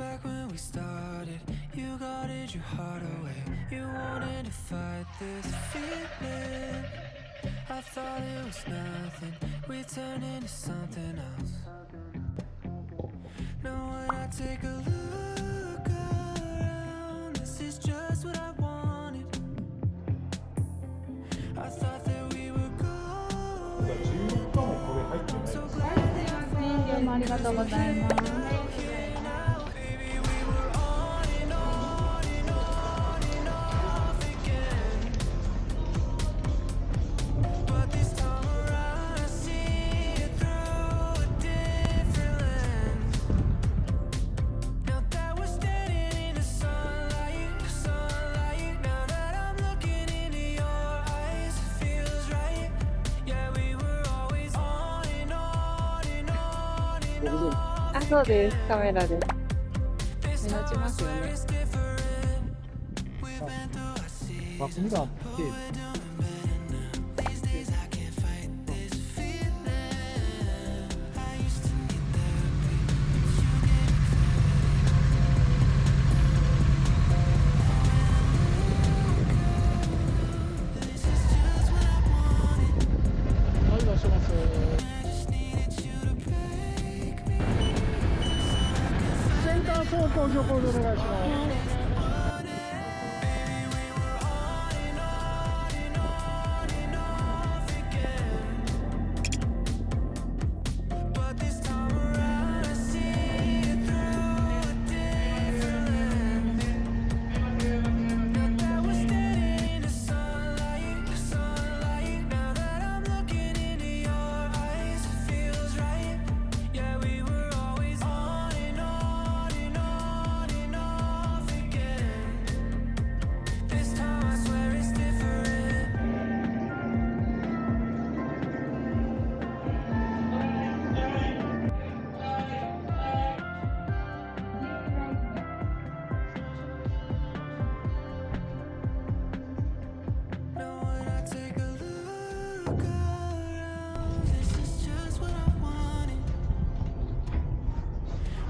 back when we started, you guarded your heart away. You wanted to fight this feeling. I thought it was nothing, we turned into something else. Now when I take a look around, this is just what I wanted. I thought that we were going. I'm so glad that I どうもありがとうございます。 baby we were on and on and on and off again. But this time around I see it through a different lens. Now that we're standing in the sunlight, now that I'm looking into your eyes, it feels right. Yeah, we were always on and on and on and on. あ、そうです。カメラです。 This 目立ち time I ますよ swear ね。 it's different. We've been through our seasons, 맞습니다. but we're doing better now. These days I can't fight this feeling. I used to need therapy, but you gave me clarity. This is just what I wanted. はい、いらっしゃいませ。 I just needed you to break me. センター走行徐行でお願いします。 Baby, we were on and on and on and off again. But this time around, I see it through a different lens. Now that we're standing in the sunlight, now that I'm looking into your eyes, it feels right. Yeah, we were always on and on and on and off again. This time I swear it's different. Now when I take a look around, this is just what I wanted.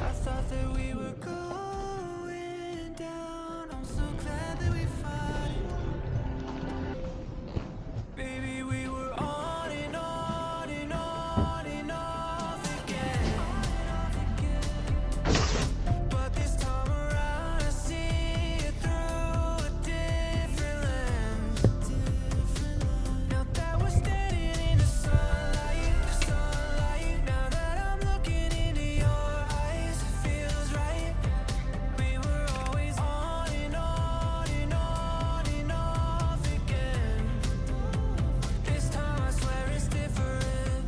I thought that we were going down. I'm so glad that we fought it. Baby, we were on and on and on and off again. But this time around, I see it through a different lens. Now that we're standing in the sunlight, now that I'm looking into your eyes, it feels right. We were always on and on and on and off again. This time I swear it's different.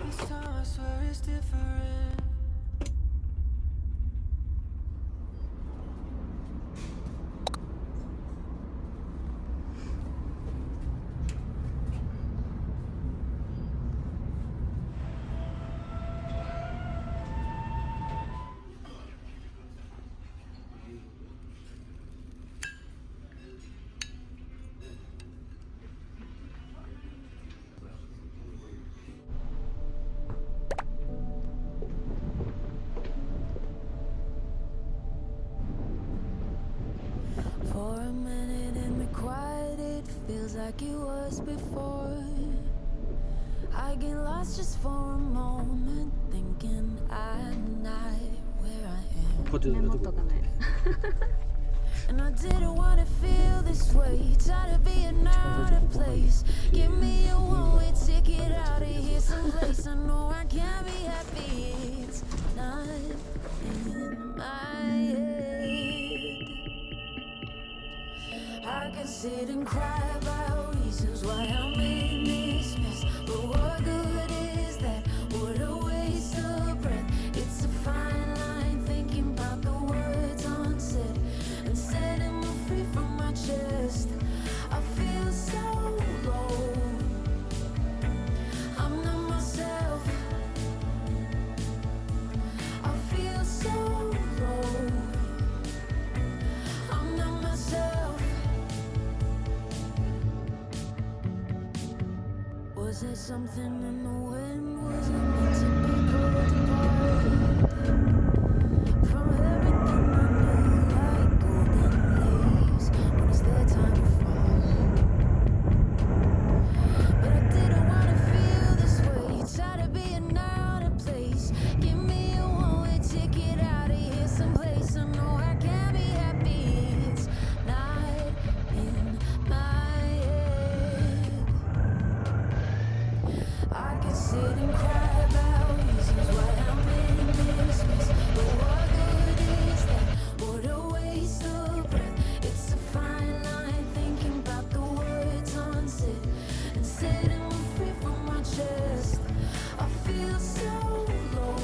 This time I swear it's different. For a minute in the quiet, it feels like it was before. I get lost just for a moment, thinking I'm not where I am. メモとかない。 And I didn't want to feel this way. Tired of being out of place. Give me a one-way ticket out of here someplace. I know I can't be happy. It's not in my head. I can sit and cry about reasons why I'm in this mess. But what good is that? What a waste of breath. It's a fine line thinking about the words unsaid and setting me free from my chest. I feel so low. I'm not myself. I feel so low. I'm not myself. Was there something in the wind? wasn't meant to be pulled apart from everything I knew, like golden leaves when it's their time to fall. But I didn't wanna feel this way. Tired of being out of place. Give me a one-way ticket out of here someplace. I know I can't be happy. It's not in my head. I could sit and cry about reasons why I'm in this mess. But what good is that? What a waste of breath. It's a fine line thinking about the words unsaid and setting me free from my chest. I feel so low.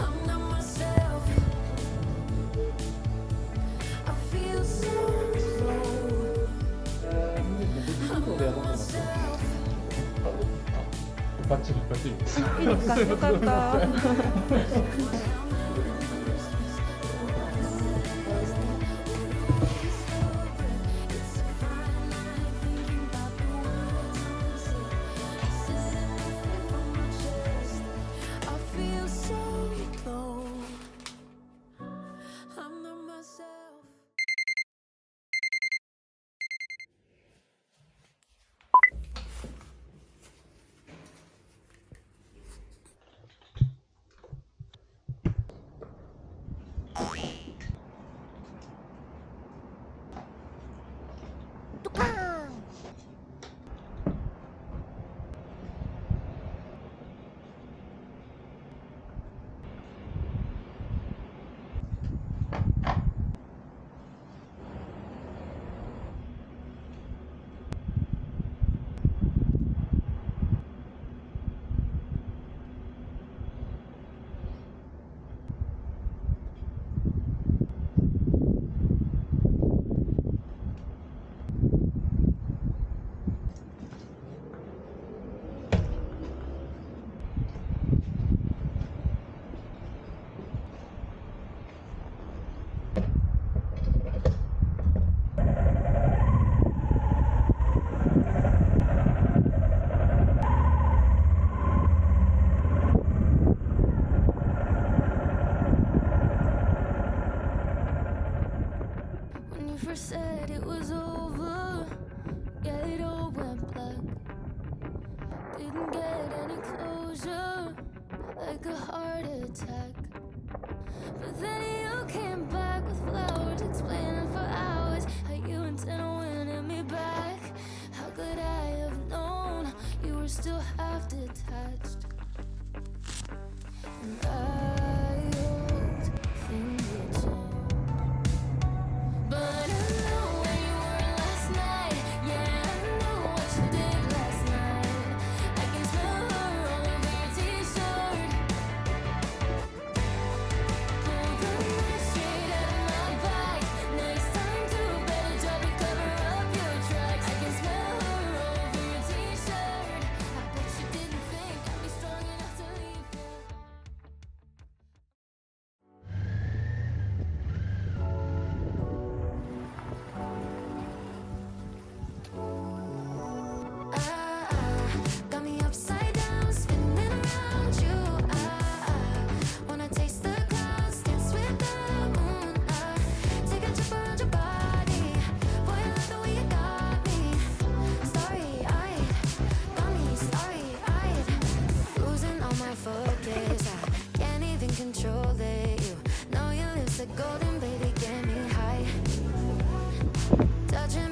I'm not myself. I feel so low. I'm not myself. 바ッチリいいですかよかったWhen you first said it was over, yeah, it all went black. Didn't get any closure, like a heart attack. But then you came back with flowers, explaining for hours how you intend on winning me back. How could I have known you were still half detached? And I hoped things would change. But I know where you were last night. Yeah, I know what you did last night. I can smell her all over your t-shirt. Pull the knife straight out of my back. Next time, do better job to cover up your tracks. I can smell her all over your t-shirt. I bet you didn't think I'd be strong enough to leave you. Got me upside down, spinning around you. Wanna taste the clouds, dance with the moon. Take a trip around your body. Boy, I love the way you got me. Starry-eyed, got me starry-eyed. Losing all my focus, I can't even control it. You know your lips are golden, baby, get me high. Touching